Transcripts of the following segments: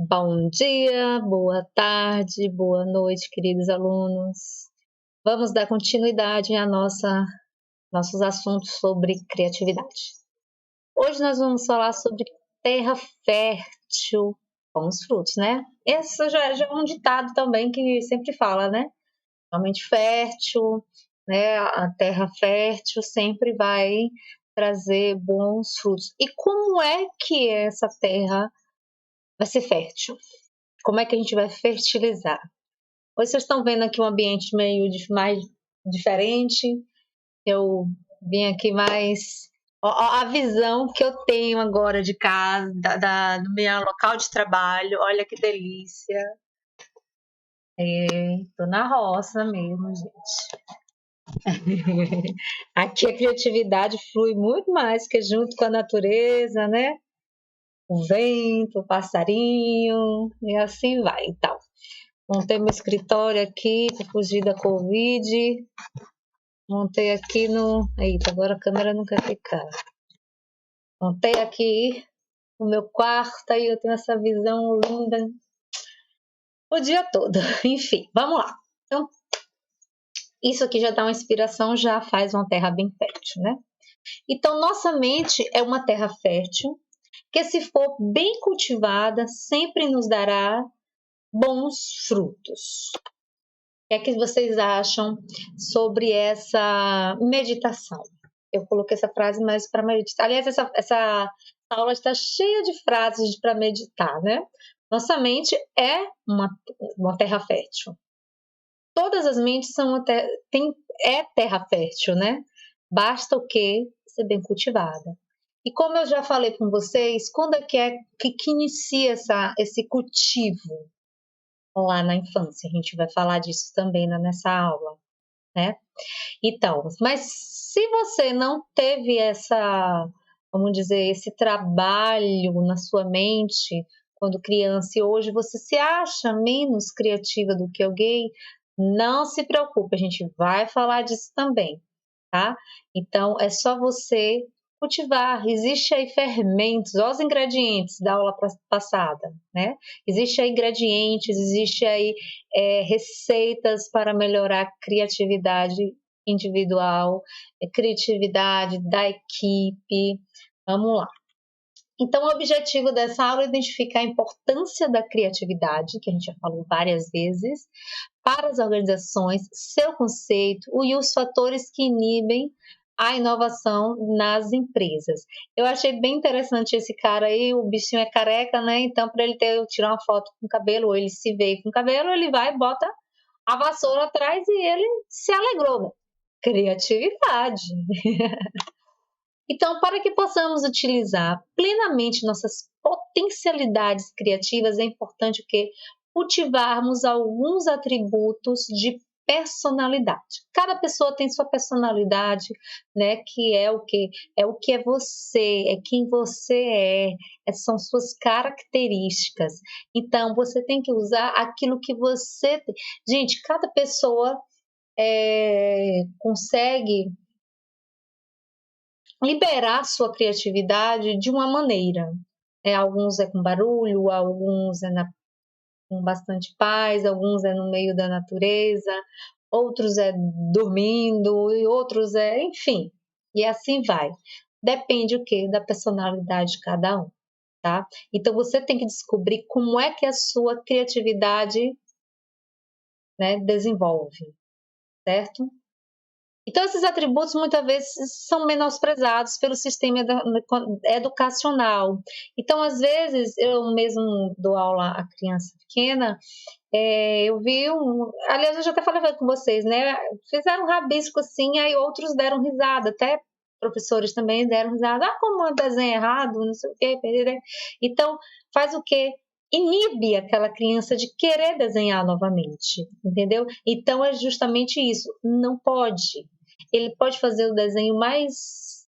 Bom dia, boa tarde, boa noite, queridos alunos. Vamos dar continuidade a nossos assuntos sobre criatividade. Hoje nós vamos falar sobre terra fértil com os frutos, né? Esse já é um ditado também que sempre fala, né? Realmente fértil, né? A terra fértil sempre vai trazer bons frutos. E como é que essa terra vai ser fértil? Como é que a gente vai fertilizar? Hoje vocês estão vendo aqui um ambiente mais diferente. Eu vim aqui mais. A visão que eu tenho agora de casa, do meu local de trabalho. Olha que delícia. Tô na roça mesmo, gente. Aqui a criatividade flui muito mais que junto com a natureza, né? O vento, o passarinho, e assim vai. Então, montei meu escritório aqui para fugir da Covid. Montei aqui no. Eita, agora a câmera não quer ficar. Montei aqui no meu quarto, aí eu tenho essa visão linda o dia todo. Enfim, vamos lá. Então, isso aqui já dá uma inspiração, já faz uma terra bem fértil, né? Então, nossa mente é uma terra fértil que, se for bem cultivada, sempre nos dará bons frutos. O que é que vocês acham sobre essa meditação? Eu coloquei essa frase mais para meditar. Aliás, essa aula está cheia de frases para meditar, né? Nossa mente é uma terra fértil. Todas as mentes é terra fértil, né? Basta o quê? Ser bem cultivada. E como eu já falei com vocês, quando é que inicia esse cultivo? Lá na infância, a gente vai falar disso também nessa aula, né? Então, mas se você não teve vamos dizer, esse trabalho na sua mente quando criança e hoje você se acha menos criativa do que alguém, não se preocupe, a gente vai falar disso também, tá? Então, é só você cultivar. Existe aí fermentos, olha os ingredientes da aula passada, né? Existe aí ingredientes, existe aí receitas para melhorar a criatividade individual, criatividade da equipe. Vamos lá. Então, o objetivo dessa aula é identificar a importância da criatividade, que a gente já falou várias vezes, para as organizações, seu conceito e os fatores que inibem a inovação nas empresas. Eu achei bem interessante esse cara aí, o bichinho é careca, né? Então, para ele tirar uma foto com cabelo, ou ele se vê com cabelo, ele vai e bota a vassoura atrás e ele se alegrou, né? Criatividade. Então, para que possamos utilizar plenamente nossas potencialidades criativas, é importante cultivarmos alguns atributos de personalidade. Cada pessoa tem sua personalidade, né? Que é o que é você, é quem você são suas características. Então, você tem que usar aquilo que você tem. Gente, cada pessoa consegue liberar sua criatividade de uma maneira. Alguns é com barulho, alguns com bastante paz, alguns é no meio da natureza, outros é dormindo e outros enfim, e assim vai. Depende o quê? Da personalidade de cada um, tá? Então você tem que descobrir como é que a sua criatividade, né, desenvolve, certo? Então, esses atributos muitas vezes são menosprezados pelo sistema educacional. Então, às vezes, eu mesmo dou aula a criança pequena, eu vi aliás, eu já até falei com vocês, né? Fizeram um rabisco assim, aí outros deram risada, até professores também deram risada. Ah, como é desenho errado, não sei o quê. Então, faz o quê? Inibe aquela criança de querer desenhar novamente, entendeu? Então, é justamente isso. Não pode. Ele pode fazer o desenho mais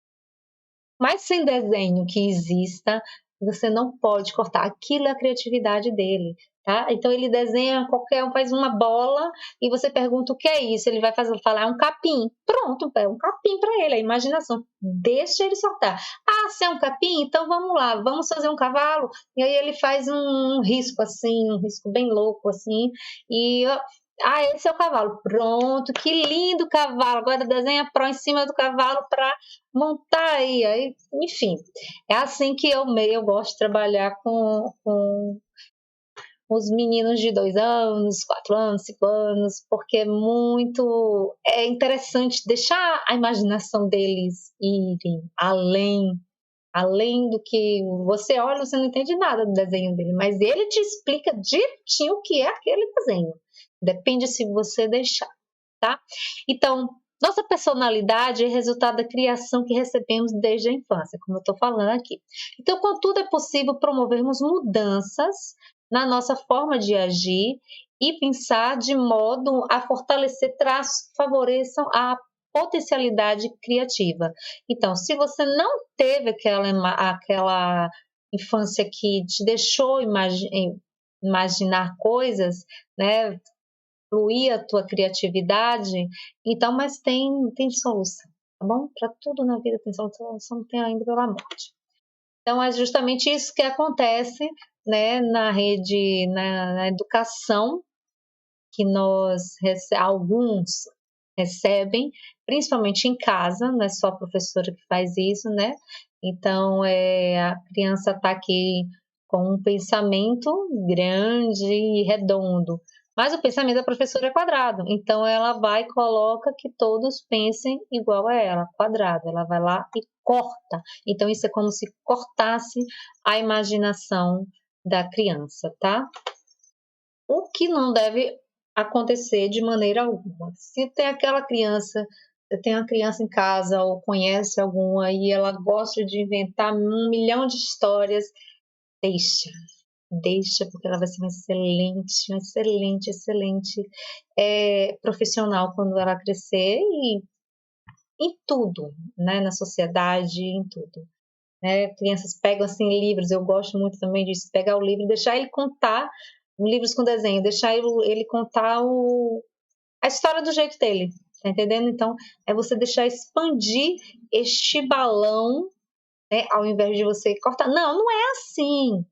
sem desenho que exista, você não pode cortar. Aquilo é a criatividade dele. tá? Então ele desenha qualquer um, faz uma bola e você pergunta o que é isso, ele vai falar é um capim. Pronto, é um capim para ele, a imaginação. Deixa ele soltar. Ah, se é um capim, então vamos lá, vamos fazer um cavalo. E aí ele faz um risco assim, um risco bem louco assim, e esse é o cavalo. Pronto, que lindo cavalo. Agora desenha pro em cima do cavalo para montar aí. Enfim, é assim que eu gosto de trabalhar com os meninos de 2 anos, 4 anos, 5 anos, porque é interessante deixar a imaginação deles irem além do que você olha, você não entende nada do desenho dele, mas ele te explica direitinho o que é aquele desenho. Depende se você deixar, tá? Então, nossa personalidade é resultado da criação que recebemos desde a infância, como eu estou falando aqui. Então, contudo, é possível promovermos mudanças na nossa forma de agir e pensar de modo a fortalecer traços que favoreçam a potencialidade criativa. Então, se você não teve aquela infância que te deixou imaginar coisas, né, fluir a tua criatividade, então, mas tem solução, tá bom? Para tudo na vida tem solução, não tem ainda pela morte. Então, é justamente isso que acontece, né, na rede, na educação, que alguns recebem, principalmente em casa, não é só a professora que faz isso, né? Então, a criança está aqui com um pensamento grande e redondo, mas o pensamento da professora é quadrado, então ela vai e coloca que todos pensem igual a ela, quadrado, ela vai lá e corta. Então, isso é como se cortasse a imaginação da criança, tá? O que não deve acontecer de maneira alguma. Se tem aquela criança, você tem uma criança em casa ou conhece alguma e ela gosta de inventar 1 milhão de histórias, deixa, porque ela vai ser uma excelente profissional quando ela crescer e em tudo, né, na sociedade, em tudo. Né? Crianças pegam assim livros, eu gosto muito também disso, pegar o livro e deixar ele contar, livros com desenho, deixar ele contar a história do jeito dele, tá entendendo? Então, é você deixar expandir este balão, né, ao invés de você cortar. Não é assim.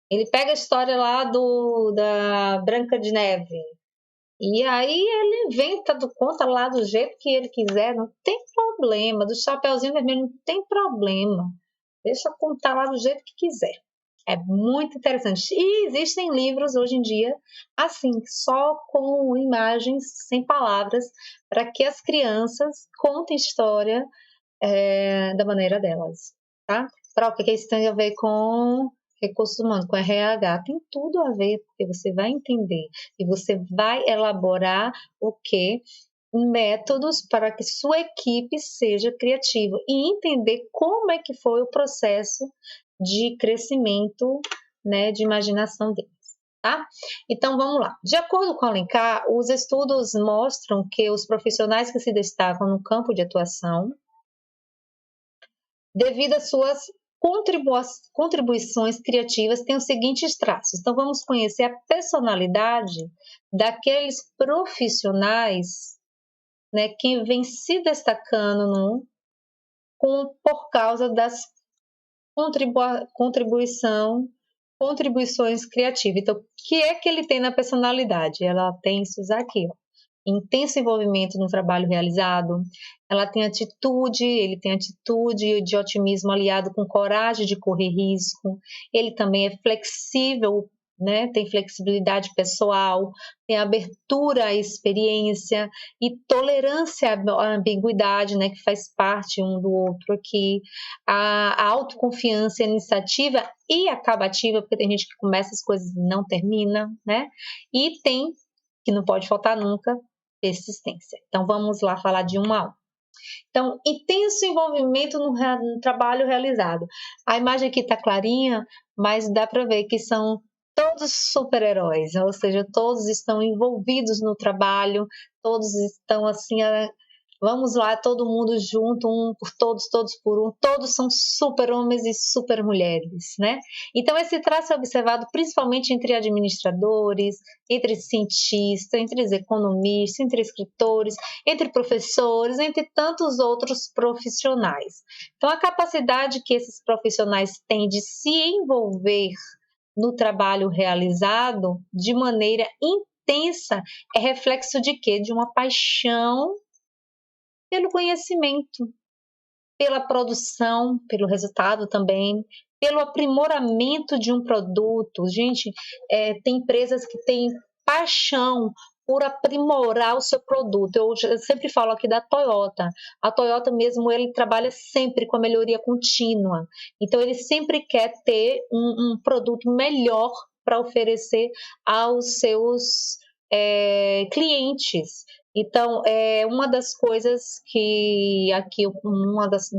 Ele pega a história lá da Branca de Neve, e aí ele inventa, conta lá do jeito que ele quiser, não tem problema. Do Chapeuzinho Vermelho não tem problema. Deixa eu contar lá do jeito que quiser. É muito interessante. E existem livros hoje em dia, assim, só com imagens, sem palavras, para que as crianças contem história da maneira delas, tá? Para o que isso tem a ver com recursos humanos, com RH? Tem tudo a ver, porque você vai entender e você vai elaborar o quê? Métodos para que sua equipe seja criativa e entender como é que foi o processo de crescimento, né, de imaginação deles, tá? Então vamos lá. De acordo com Alencar, os estudos mostram que os profissionais que se destacam no campo de atuação, devido às suas contribuições criativas, têm os seguintes traços. Então vamos conhecer a personalidade daqueles profissionais, né, que vem se destacando por causa das contribuições criativas. Então, o que é que ele tem na personalidade? Ela tem isso aqui, ó. Intenso envolvimento no trabalho realizado, ele tem atitude de otimismo aliado com coragem de correr risco, ele também é flexível, né? Tem flexibilidade pessoal, tem abertura à experiência e tolerância à ambiguidade, né? Que faz parte um do outro aqui, a autoconfiança, a iniciativa e acabativa, porque tem gente que começa as coisas e não termina, né? E tem, que não pode faltar nunca, persistência. Então, vamos lá falar de um a um. Então, intenso envolvimento no trabalho realizado. A imagem aqui está clarinha, mas dá para ver que são todos super-heróis, ou seja, todos estão envolvidos no trabalho, todos estão assim Vamos lá, todo mundo junto, um por todos, todos por um. Todos são super homens e super mulheres, né? Então, esse traço é observado principalmente entre administradores, entre cientistas, entre os economistas, entre escritores, entre professores, entre tantos outros profissionais. Então, a capacidade que esses profissionais têm de se envolver no trabalho realizado de maneira intensa é reflexo de quê? De uma paixão pelo conhecimento, pela produção, pelo resultado também, pelo aprimoramento de um produto. Gente, tem empresas que têm paixão por aprimorar o seu produto. Eu sempre falo aqui da Toyota. A Toyota mesmo, ele trabalha sempre com a melhoria contínua. Então, ele sempre quer ter um produto melhor para oferecer aos seus clientes. Então, uma das coisas que aqui, uma das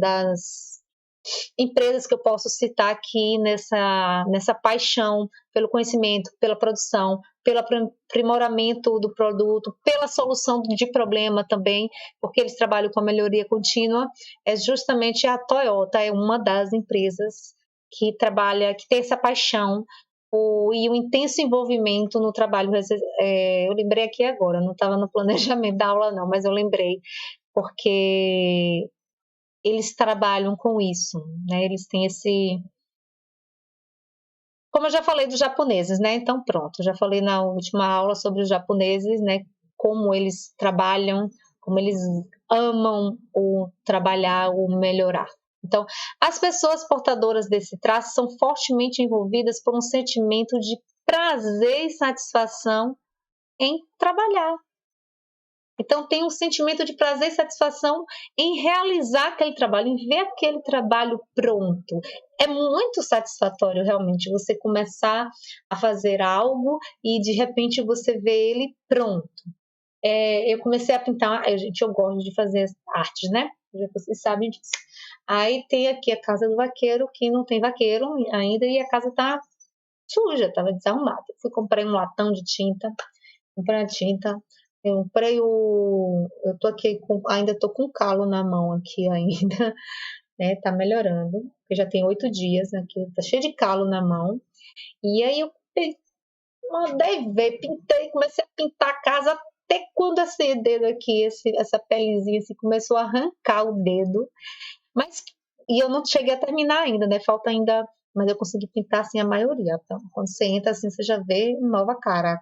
empresas que eu posso citar aqui nessa paixão pelo conhecimento, pela produção, pelo aprimoramento do produto, pela solução de problema também, porque eles trabalham com a melhoria contínua, é justamente a Toyota, é uma das empresas que trabalha, que tem essa paixão e o intenso envolvimento no trabalho. Eu lembrei aqui agora, não estava no planejamento da aula não, mas eu lembrei, porque eles trabalham com isso, né? Eles têm esse... Como eu já falei dos japoneses, né? Então pronto, já falei na última aula sobre os japoneses, né? Como eles trabalham, como eles amam o trabalhar, o melhorar. Então, as pessoas portadoras desse traço são fortemente envolvidas por um sentimento de prazer e satisfação em trabalhar. Então, tem um sentimento de prazer e satisfação em realizar aquele trabalho, em ver aquele trabalho pronto. É muito satisfatório, realmente, você começar a fazer algo e, de repente, você vê ele pronto. Eu comecei a pintar, gente, eu gosto de fazer artes, né? Vocês sabem disso. Aí tem aqui a casa do vaqueiro, que não tem vaqueiro ainda, e a casa tá suja, estava desarrumada. Comprei um latão de tinta, comprei a tinta, eu comprei eu tô aqui ainda tô com calo na mão aqui ainda, né? Tá melhorando, porque já tem 8 dias aqui, tá cheio de calo na mão. E aí eu mandei ver, pintei, comecei a pintar a casa até quando esse dedo aqui, essa pelezinha assim, começou a arrancar o dedo. E eu não cheguei a terminar ainda, né? Falta ainda, mas eu consegui pintar assim a maioria. Então, quando você entra assim, você já vê nova cara.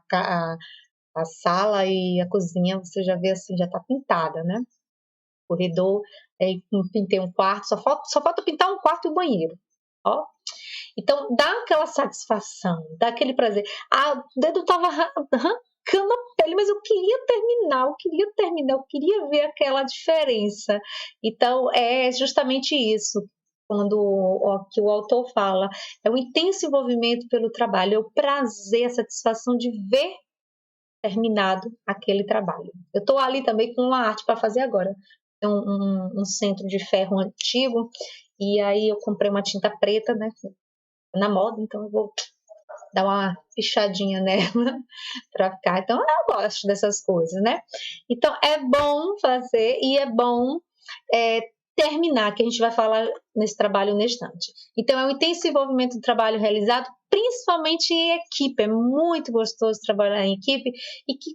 A sala e a cozinha, você já vê assim, já tá pintada, né? Corredor, pintei um quarto, só falta pintar um quarto e um banheiro. Ó. Então, dá aquela satisfação, dá aquele prazer. O dedo tava arrancando a pele, mas eu queria terminar, eu queria ver aquela diferença. Então, é justamente isso, que o autor fala, é o intenso envolvimento pelo trabalho, é o prazer, a satisfação de ver terminado aquele trabalho. Eu estou ali também com uma arte para fazer agora. Tem um centro de ferro antigo, e aí eu comprei uma tinta preta, né? Na moda, então eu vou dar uma pichadinha nela para ficar. Então eu gosto dessas coisas, né? Então é bom fazer e é bom terminar, que a gente vai falar nesse trabalho no instante. Então é um intenso envolvimento do trabalho realizado, principalmente em equipe. É muito gostoso trabalhar em equipe e que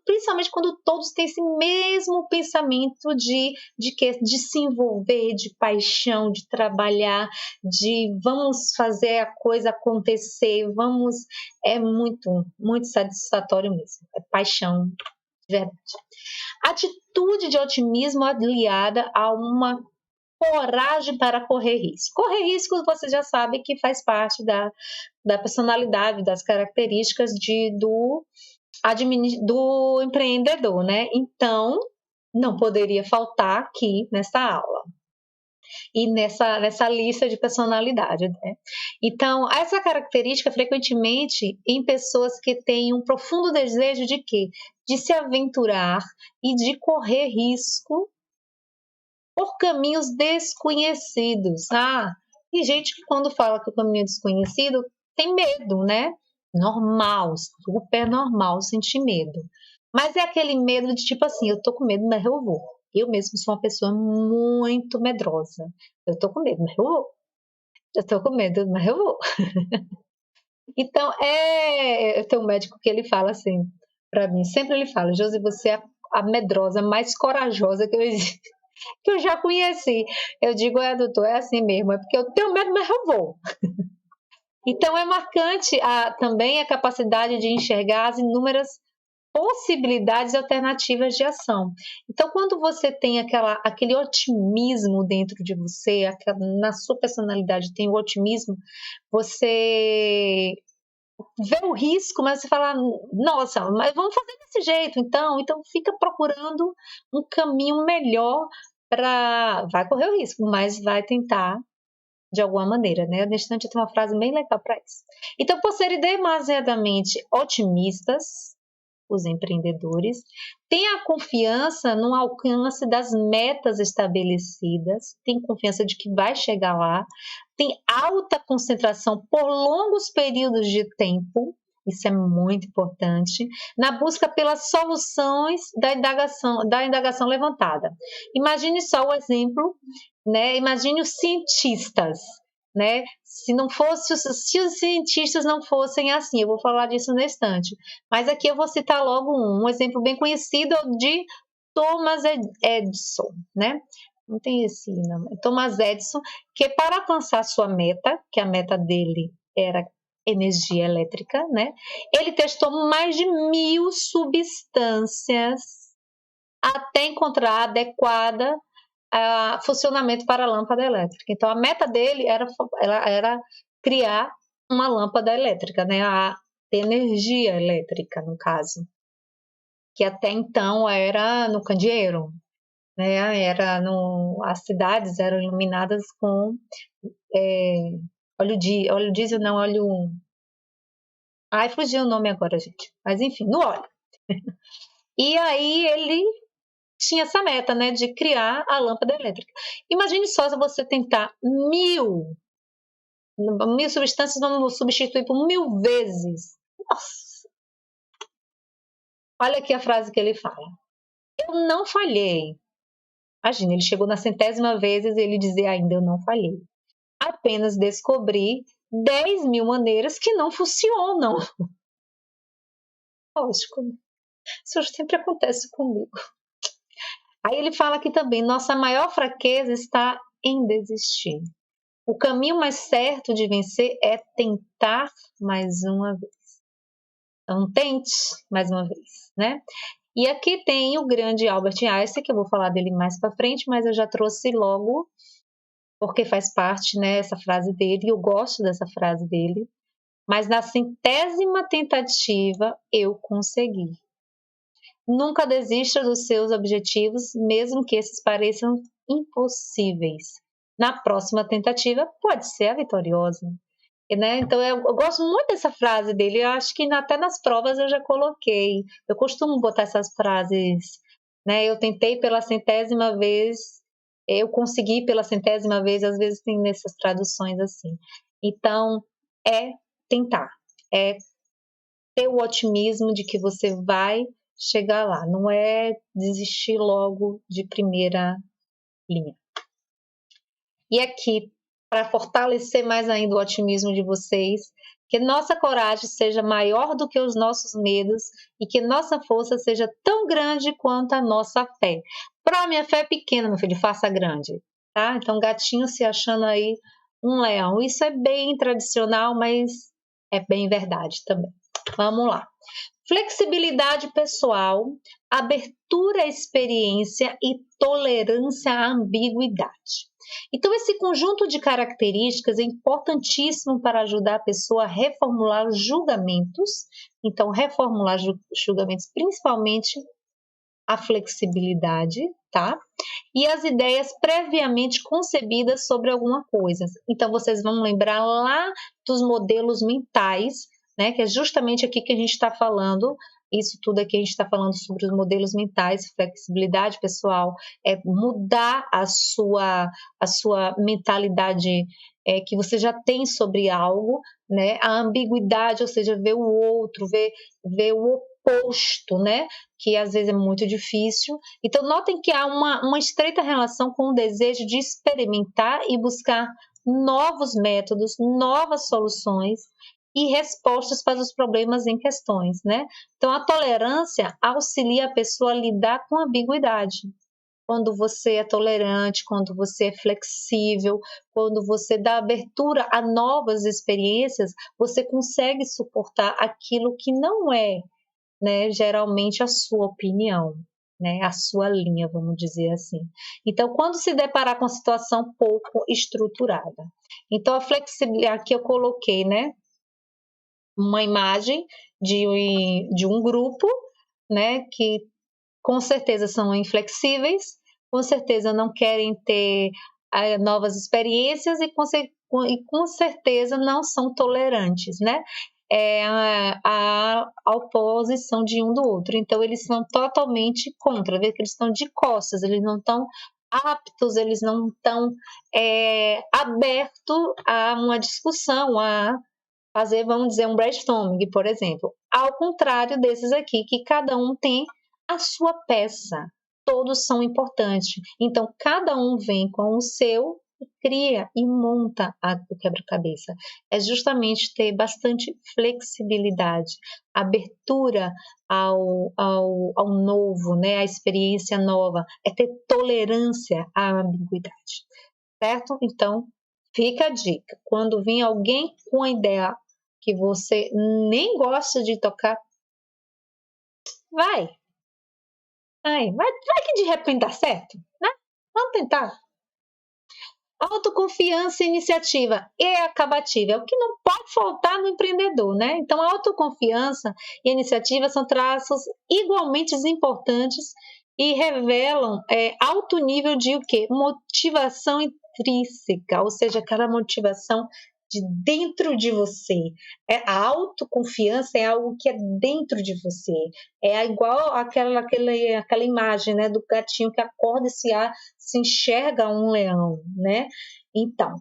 principalmente quando todos têm esse mesmo pensamento de se envolver, de paixão, de trabalhar, de vamos fazer a coisa acontecer, é muito, muito satisfatório mesmo. É paixão, de verdade. Atitude de otimismo aliada a uma coragem para correr risco. Correr riscos, você já sabe que faz parte da personalidade, das características do empreendedor, né? Então, não poderia faltar aqui nessa aula e nessa lista de personalidade, né? Então, essa característica frequentemente em pessoas que têm um profundo desejo de quê? De se aventurar e de correr risco por caminhos desconhecidos. E gente que quando fala que o caminho é desconhecido tem medo, né? Normal, super normal sentir medo. Mas é aquele medo de tipo assim, eu tô com medo, mas eu vou. Eu mesmo sou uma pessoa muito medrosa. Eu tô com medo, mas eu vou. Eu tô com medo, mas eu vou. Então, eu tenho um médico que ele fala assim para mim, sempre ele fala, Josi, você é a medrosa mais corajosa que eu já conheci. Eu digo, doutor, é assim mesmo, é porque eu tenho medo, mas eu vou. Então, é marcante também a capacidade de enxergar as inúmeras possibilidades alternativas de ação. Então, quando você tem aquele otimismo dentro de você, na sua personalidade tem o otimismo, você vê o risco, mas você fala, nossa, mas vamos fazer desse jeito, então fica procurando um caminho melhor vai correr o risco, mas vai tentar de alguma maneira, né? Neste instante tem uma frase bem legal para isso. Então, por serem demasiadamente otimistas, os empreendedores têm a confiança no alcance das metas estabelecidas, têm confiança de que vai chegar lá, tem alta concentração por longos períodos de tempo, isso é muito importante, na busca pelas soluções da indagação levantada. Imagine só o exemplo, né? Imagine os cientistas, né? Se os cientistas não fossem assim, eu vou falar disso no instante. Mas aqui eu vou citar logo um exemplo bem conhecido de Thomas Edison, né? Não tem esse nome. Thomas Edison, que para alcançar sua meta, que a meta dele era energia elétrica, né? Ele testou mais de 1.000 substâncias até encontrar a adequada funcionamento para a lâmpada elétrica. Então, a meta dele era criar uma lâmpada elétrica, né? A energia elétrica, no caso, que até então era no candeeiro, né? As cidades eram iluminadas com óleo diesel, não, óleo. Ai, fugiu o nome agora, gente. Mas enfim, no óleo. E aí ele tinha essa meta, né, de criar a lâmpada elétrica. Imagine só se você tentar 1.000 substâncias, vamos substituir por 1.000 vezes. Nossa! Olha aqui a frase que ele fala. Eu não falhei. Imagina, ele chegou na 100ª vez e ele dizia ainda eu não falhei. Apenas descobri 10.000 maneiras que não funcionam. Lógico, isso sempre acontece comigo. Aí ele fala aqui também, nossa maior fraqueza está em desistir. O caminho mais certo de vencer é tentar mais uma vez. Então, tente mais uma vez, né? E aqui tem o grande Albert Einstein, que eu vou falar dele mais para frente, mas eu já trouxe logo, porque faz parte, né, essa frase dele, e eu gosto dessa frase dele. Mas na 100ª tentativa, eu consegui. Nunca desista dos seus objetivos, mesmo que esses pareçam impossíveis. Na próxima tentativa, pode ser a vitoriosa. Né? Então, eu gosto muito dessa frase dele. Eu acho que até nas provas eu já coloquei. Eu costumo botar essas frases, né? Eu tentei pela 100ª vez, eu consegui pela 100ª vez, às vezes tem nessas traduções assim. Então, é tentar, é ter o otimismo de que você vai chegar lá, não é desistir logo de primeira linha. E aqui, para fortalecer mais ainda o otimismo de vocês, que nossa coragem seja maior do que os nossos medos e que nossa força seja tão grande quanto a nossa fé. Para minha fé é pequena, meu filho, faça grande, tá? Então, gatinho se achando aí um leão. Isso é bem tradicional, mas é bem verdade também. Vamos lá. Flexibilidade pessoal, abertura à experiência e tolerância à ambiguidade. Então, esse conjunto de características é importantíssimo para ajudar a pessoa a reformular os julgamentos. Então, reformular julgamentos, principalmente a flexibilidade, tá? E as ideias previamente concebidas sobre alguma coisa. Então, vocês vão lembrar lá dos modelos mentais, né? Que é justamente aqui que a gente está falando. Isso tudo aqui a gente está falando sobre os modelos mentais, flexibilidade pessoal, é mudar a sua mentalidade que você já tem sobre algo, né? A ambiguidade, ou seja, ver o outro, ver o imposto, né? Que às vezes é muito difícil. Então, notem que há uma estreita relação com o desejo de experimentar e buscar novos métodos, novas soluções e respostas para os problemas em questões, né? Então, a tolerância auxilia a pessoa a lidar com a ambiguidade. Quando você é tolerante, quando você é flexível, quando você dá abertura a novas experiências, você consegue suportar aquilo que não é, né, geralmente a sua opinião, né, a sua linha, vamos dizer assim. Então, quando se deparar com uma situação pouco estruturada. Então, a flexibilidade, aqui eu coloquei, né, uma imagem de um grupo, né, que com certeza são inflexíveis, com certeza não querem ter novas experiências e com certeza não são tolerantes, né? É a oposição de um do outro. Então, eles são totalmente contra, vê que eles estão de costas, eles não estão aptos, eles não estão abertos a uma discussão, a fazer, vamos dizer, um brainstorming, por exemplo. Ao contrário desses aqui, que cada um tem a sua peça. Todos são importantes. Então, cada um vem com o seu e cria e monta o quebra-cabeça. É justamente ter bastante flexibilidade, abertura ao novo, né? A experiência nova. É ter tolerância à ambiguidade, certo? Então, fica a dica. Quando vir alguém com a ideia que você nem gosta de tocar, vai que de repente dá certo, né? Vamos tentar. Autoconfiança e iniciativa e acabativa é o que não pode faltar no empreendedor, né? Então, a autoconfiança e a iniciativa são traços igualmente importantes e revelam alto nível de o quê? Motivação intrínseca, ou seja, aquela motivação de dentro de você. A autoconfiança é algo que é dentro de você. É igual aquela imagem, né, do gatinho que acorda e se enxerga um leão, né? Então,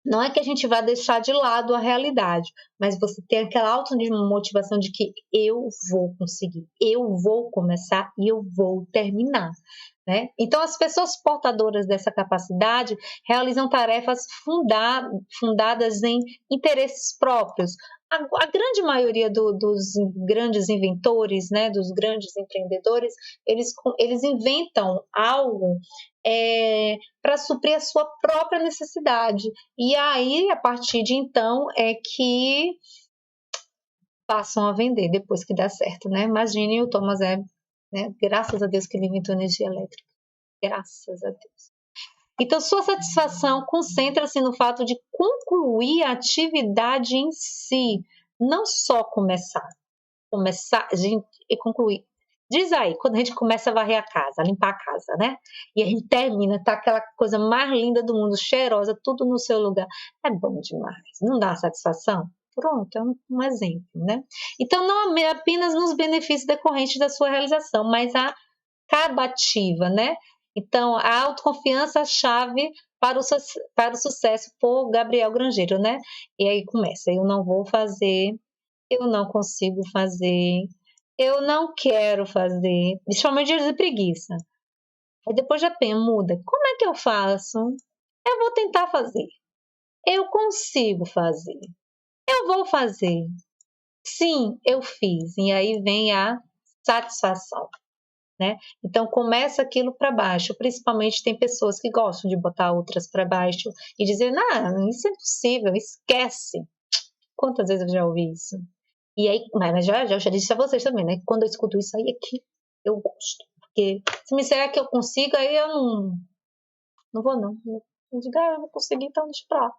não é que a gente vai deixar de lado a realidade, mas você tem aquela automotivação de que eu vou conseguir, eu vou começar e eu vou terminar, né? Então, as pessoas portadoras dessa capacidade realizam tarefas fundadas em interesses próprios. A grande maioria dos grandes inventores, né, dos grandes empreendedores, eles inventam algo para suprir a sua própria necessidade. E aí, a partir de então, é que passam a vender depois que dá certo, né? Imagine o Thomas Edison, né? Graças a Deus que ele inventou energia elétrica. Graças a Deus. Então, sua satisfação concentra-se no fato de concluir a atividade em si, não só começar, gente, e concluir. Diz aí, quando a gente começa a varrer a casa, a limpar a casa, né? E a gente termina, tá aquela coisa mais linda do mundo, cheirosa, tudo no seu lugar. É bom demais. Não dá satisfação? Pronto, é um exemplo, né? Então, não apenas nos benefícios decorrentes da sua realização, mas a acabativa, né? Então, a autoconfiança, a chave para o sucesso, por Gabriel Grangeiro, né? E aí começa, eu não vou fazer, eu não consigo fazer, eu não quero fazer, principalmente dias de preguiça. Aí depois já muda, como é que eu faço? Eu vou tentar fazer, eu consigo fazer, eu vou fazer. Sim, eu fiz. E aí vem a satisfação, né? Então começa aquilo para baixo, principalmente tem pessoas que gostam de botar outras para baixo e dizer, não, isso é impossível, esquece. Quantas vezes eu já ouvi isso? E aí, mas já disse a vocês também, né? Quando eu escuto isso aí aqui, eu gosto. Porque se me disser que eu consigo, aí eu não vou, não. Eu digo, eu vou conseguir, então deixa pra lá.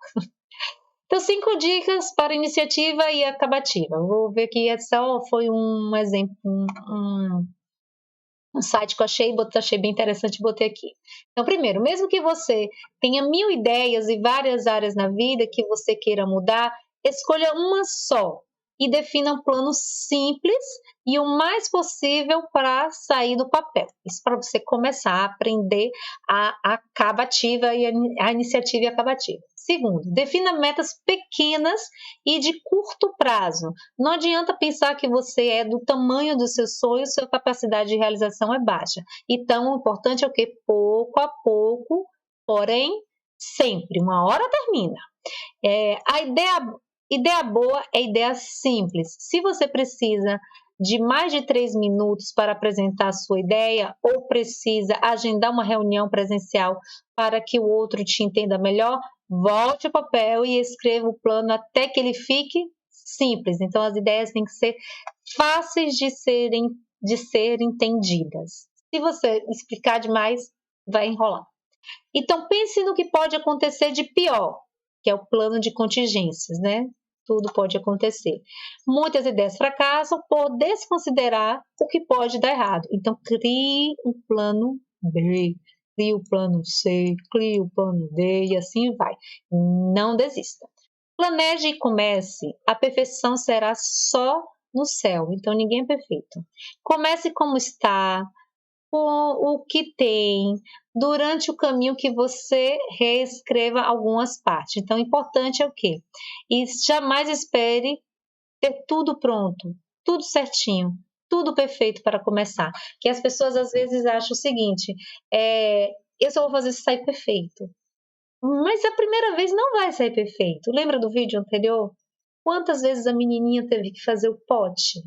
Então, 5 dicas para iniciativa e acabativa. Vou ver aqui, só foi um exemplo, um site que eu achei bem interessante e botei aqui. Então, primeiro, mesmo que você tenha 1000 ideias e várias áreas na vida que você queira mudar, escolha uma só e defina um plano simples e o mais possível para sair do papel. Isso para você começar a aprender a acabativa e a iniciativa e acabativa. Segundo, defina metas pequenas e de curto prazo. Não adianta pensar que você é do tamanho dos seus sonhos, sua capacidade de realização é baixa. Então, o importante é o quê? Pouco a pouco, porém, sempre. Uma hora termina. A ideia boa é ideia simples. Se você precisa de mais de 3 minutos para apresentar a sua ideia ou precisa agendar uma reunião presencial para que o outro te entenda melhor, volte ao papel e escreva o plano até que ele fique simples. Então, as ideias têm que ser fáceis de ser entendidas. Se você explicar demais, vai enrolar. Então, pense no que pode acontecer de pior, que é o plano de contingências, né? Tudo pode acontecer. Muitas ideias fracassam por desconsiderar o que pode dar errado. Então, crie um plano B, crie o plano C, crie o plano D e assim vai. Não desista. Planeje e comece. A perfeição será só no céu, então ninguém é perfeito. Comece como está, com o que tem, durante o caminho que você reescreva algumas partes. Então, o importante é o quê? E jamais espere ter tudo pronto, tudo certinho, tudo perfeito para começar. Que as pessoas às vezes acham o seguinte: eu só vou fazer se sair perfeito. Mas a primeira vez não vai sair perfeito. Lembra do vídeo anterior? Quantas vezes a menininha teve que fazer o pote?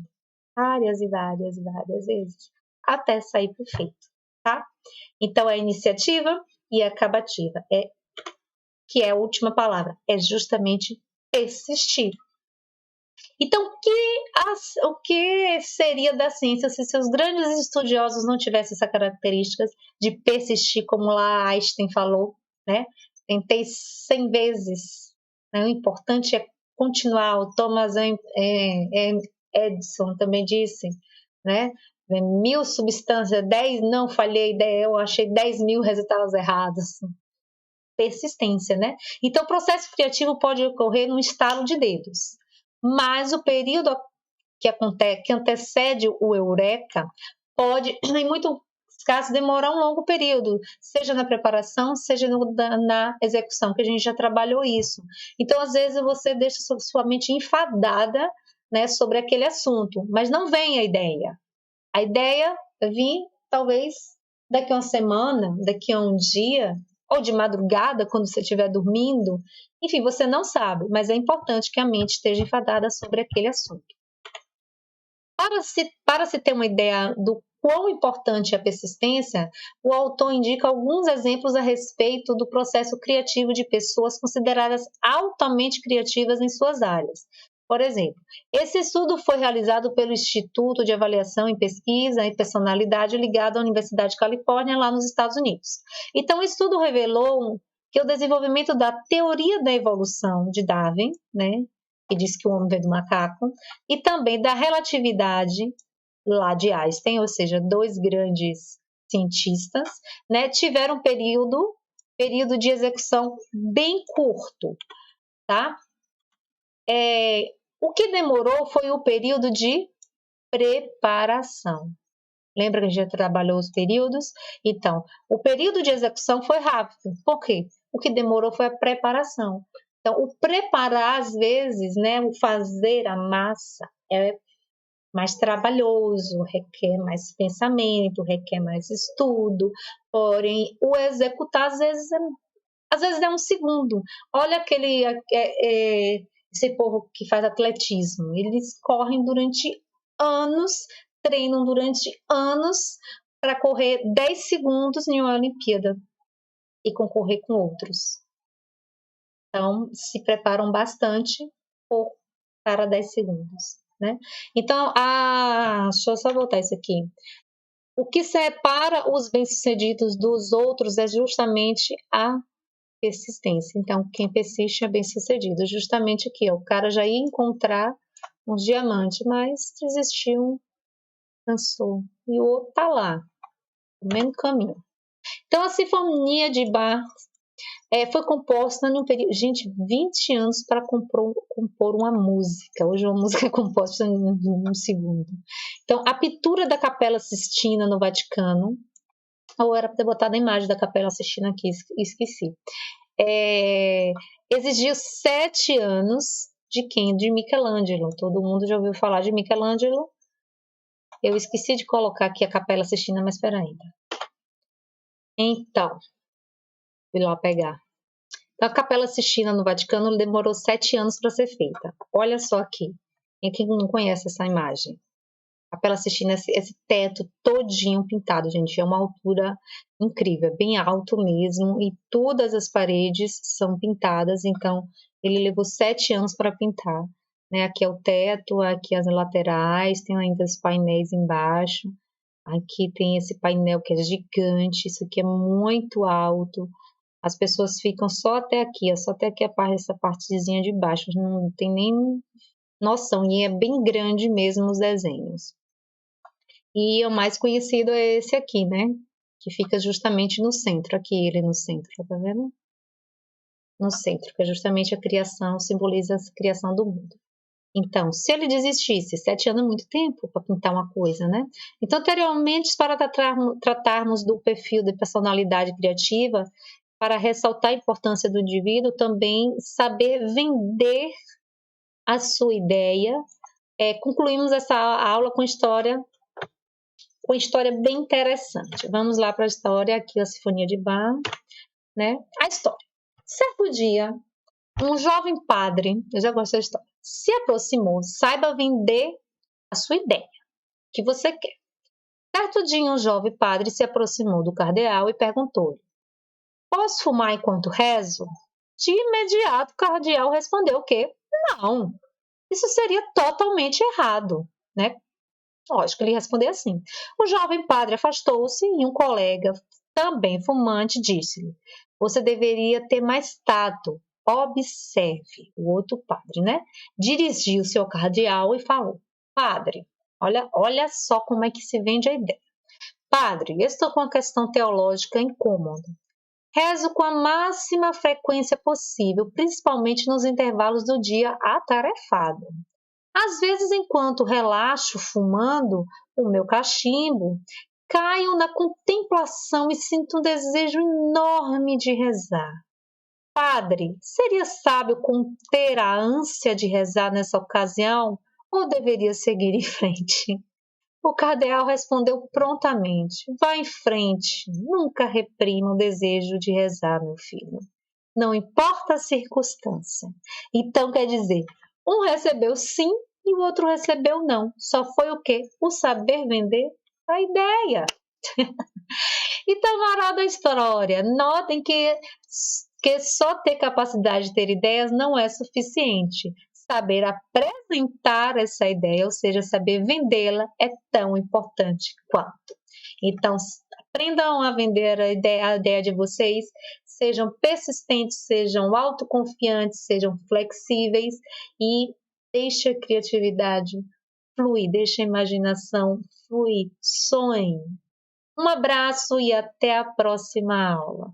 Várias e várias e várias vezes, até sair perfeito, tá? Então, a iniciativa e a acabativa, que é a última palavra, é justamente persistir. Então, o que seria da ciência se seus grandes estudiosos não tivessem essas características de persistir, como lá Einstein falou, né? Tentei 100 vezes, né? O importante é continuar. O Thomas Edison também disse, né? 1000 substâncias, 10 não falhei, eu achei 10.000 resultados errados. Persistência, né? Então, o processo criativo pode ocorrer num estalo de dedos, mas o período que antecede o eureka pode, em muitos casos, demorar um longo período, seja na preparação, seja na execução, que a gente já trabalhou isso. Então, às vezes, você deixa sua mente enfadada, né, sobre aquele assunto, mas não vem a ideia. A ideia vai vir, talvez, daqui a uma semana, daqui a um dia, ou de madrugada, quando você estiver dormindo. Enfim, você não sabe, mas é importante que a mente esteja enfadada sobre aquele assunto. Para se ter uma ideia do quão importante é a persistência, o autor indica alguns exemplos a respeito do processo criativo de pessoas consideradas altamente criativas em suas áreas. Por exemplo, esse estudo foi realizado pelo Instituto de Avaliação em Pesquisa e Personalidade ligado à Universidade de Califórnia, lá nos Estados Unidos. Então, o estudo revelou que o desenvolvimento da teoria da evolução de Darwin, né, que diz que o homem veio do macaco, e também da relatividade lá de Einstein, ou seja, dois grandes cientistas, né, tiveram um período de execução bem curto, tá? O que demorou foi o período de preparação. Lembra que a gente já trabalhou os períodos? Então, o período de execução foi rápido. Por quê? O que demorou foi a preparação. Então, o preparar, às vezes, né, o fazer a massa é mais trabalhoso, requer mais pensamento, requer mais estudo, porém, o executar, às vezes é um segundo. Olha esse povo que faz atletismo, eles correm durante anos, treinam durante anos para correr 10 segundos em uma Olimpíada e concorrer com outros. Então, se preparam bastante para 10 segundos, né? Então, deixa eu só voltar isso aqui. O que separa os bem-sucedidos dos outros é justamente a persistência. Então, quem persiste é bem-sucedido. Justamente aqui, ó, o cara já ia encontrar uns diamantes, mas desistiu, cansou. E o outro tá lá, no mesmo caminho. Então, a Sinfonia de Bach foi composta num período, gente, 20 anos para compor uma música. Hoje uma música é composta em um segundo. Então, a pintura da Capela Sistina no Vaticano, ou era para ter botado a imagem da Capela Sistina aqui, esqueci. exigiu 7 anos de quem? De Michelangelo. Todo mundo já ouviu falar de Michelangelo. Eu esqueci de colocar aqui a Capela Sistina, mas espera ainda. Então, fui lá pegar. Então, a Capela Sistina no Vaticano demorou 7 anos para ser feita. Olha só aqui. E quem não conhece essa imagem? A Capela Sistina, esse teto todinho pintado, gente. É uma altura incrível, bem alto mesmo. E todas as paredes são pintadas. Então, ele levou 7 anos para pintar. Né? Aqui é o teto, aqui as laterais, tem ainda os painéis embaixo. Aqui tem esse painel que é gigante. Isso aqui é muito alto. As pessoas ficam só até aqui, só até aqui essa partezinha de baixo, não tem nem noção, e é bem grande mesmo os desenhos. E o mais conhecido é esse aqui, né? Que fica justamente no centro, aqui ele no centro, tá vendo? No centro, que é justamente a criação, simboliza a criação do mundo. Então, se ele desistisse, 7 anos é muito tempo para pintar uma coisa, né? Então, anteriormente, para tratarmos do perfil de personalidade criativa, para ressaltar a importância do indivíduo, também saber vender a sua ideia. Concluímos essa aula com história bem interessante. Vamos lá para a história, aqui a Sinfonia de Bach, né? A história. Certo dia, um jovem padre, eu já gosto da história, se aproximou, saiba vender a sua ideia, o que você quer. Certo dia, um jovem padre se aproximou do cardeal e perguntou-lhe: posso fumar enquanto rezo? De imediato, o cardeal respondeu que não, isso seria totalmente errado, né? Lógico, ele respondeu assim. O jovem padre afastou-se e um colega, também fumante, disse-lhe: você deveria ter mais tato. Observe, o outro padre, né? Dirigiu-se ao cardeal e falou: padre, olha só como é que se vende a ideia. Padre, estou com uma questão teológica incômoda. Rezo com a máxima frequência possível, principalmente nos intervalos do dia atarefado. Às vezes, enquanto relaxo fumando o meu cachimbo, caio na contemplação e sinto um desejo enorme de rezar. Padre, seria sábio conter a ânsia de rezar nessa ocasião ou deveria seguir em frente? O cardeal respondeu prontamente: vá em frente, nunca reprima o desejo de rezar, meu filho. Não importa a circunstância. Então, quer dizer, um recebeu sim e o outro recebeu não. Só foi o quê? O saber vender a ideia. Então, moral da história, notem que só ter capacidade de ter ideias não é suficiente. Saber apresentar essa ideia, ou seja, saber vendê-la, é tão importante quanto. Então, aprendam a vender a ideia de vocês, sejam persistentes, sejam autoconfiantes, sejam flexíveis e deixe a criatividade fluir, deixe a imaginação fluir, sonhe. Um abraço e até a próxima aula.